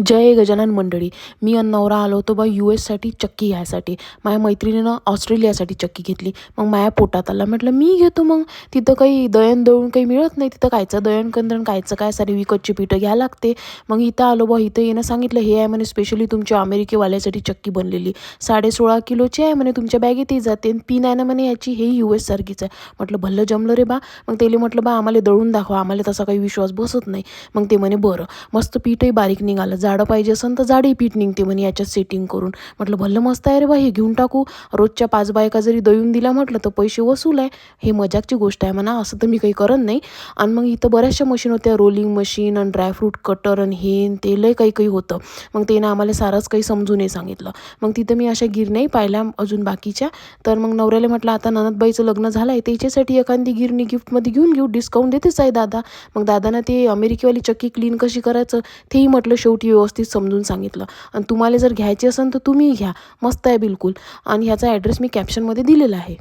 जय गजानन मंडळी. मी आणि नवरा आलो होतो बा US साठी चक्की घ्यायसाठी. माझ्या मैत्रिणीनं ऑस्ट्रेलियासाठी चक्की घेतली. मग माझ्या पोटात आला. म्हटलं मी घेतो मग. तिथं काही दळण दळून काही मिळत नाही. तिथं कायचं दळण कंदण कायचं काय सारी विकतची पिठं घ्यायला लागते. मग इथं आलो बा. इथं येणं सांगितलं हे आहे म्हणे स्पेशली तुमच्या अमेरिकेवाल्यासाठी चक्की बनलेली 16.5 किलोची आहे म्हणे, तुमच्या बॅगेतही जाते. पिन आहे ना म्हणे याची, हे US सारखीच आहे. म्हटलं भलं जमलं रे बा. मग त्याला म्हटलं बा आम्हाला दळून दाखवा, आम्हाला तसा काही विश्वास बसत नाही. मग ते म्हणे बरं. मस्त पीठही बारीक निघालं. जाडं पाहिजे असेल तर जाडही पीठ निघते म्हणे याच्यात सेटिंग करून. म्हटलं भलं मस्त आहे रे बा, हे घेऊन टाकू. रोजच्या 5 बायका जरी दळून दिला म्हटलं तर पैसे वसूल आहे. हे मजाकची गोष्ट आहे म्हणा, असं तर मी काही करत नाही. आणि मग इथं बऱ्याचशा मशीन होत्या, रोलिंग मशीन आणि ड्रायफ्रूट कटर आणि हे ते लय काही काही होतं. मग त्यानं आम्हाला सारंच काही समजूनही सांगितलं. मग तिथं मी अशा गिरण्याही पाहिल्या अजून बाकीच्या. तर मग नवऱ्याला म्हटलं आता ननदबाईचं लग्न झालं आहे, त्याच्यासाठी एखादी गिरणी गिफ्टमध्ये घेऊन घेऊ, डिस्काउंट देतेच आहे दादा. मग दादानं ते अमेरिकेवाली चक्की क्लीन कशी करायचं तेही म्हटलं शेवटी व्यवस्थित समजून सांगितलं. आणि तुम्हाला जर घ्यायची असेल तर तुम्ही घ्या, मस्त आहे बिलकुल. आणि ह्याचा ॲड्रेस मी कॅप्शनमध्ये दिलेला आहे.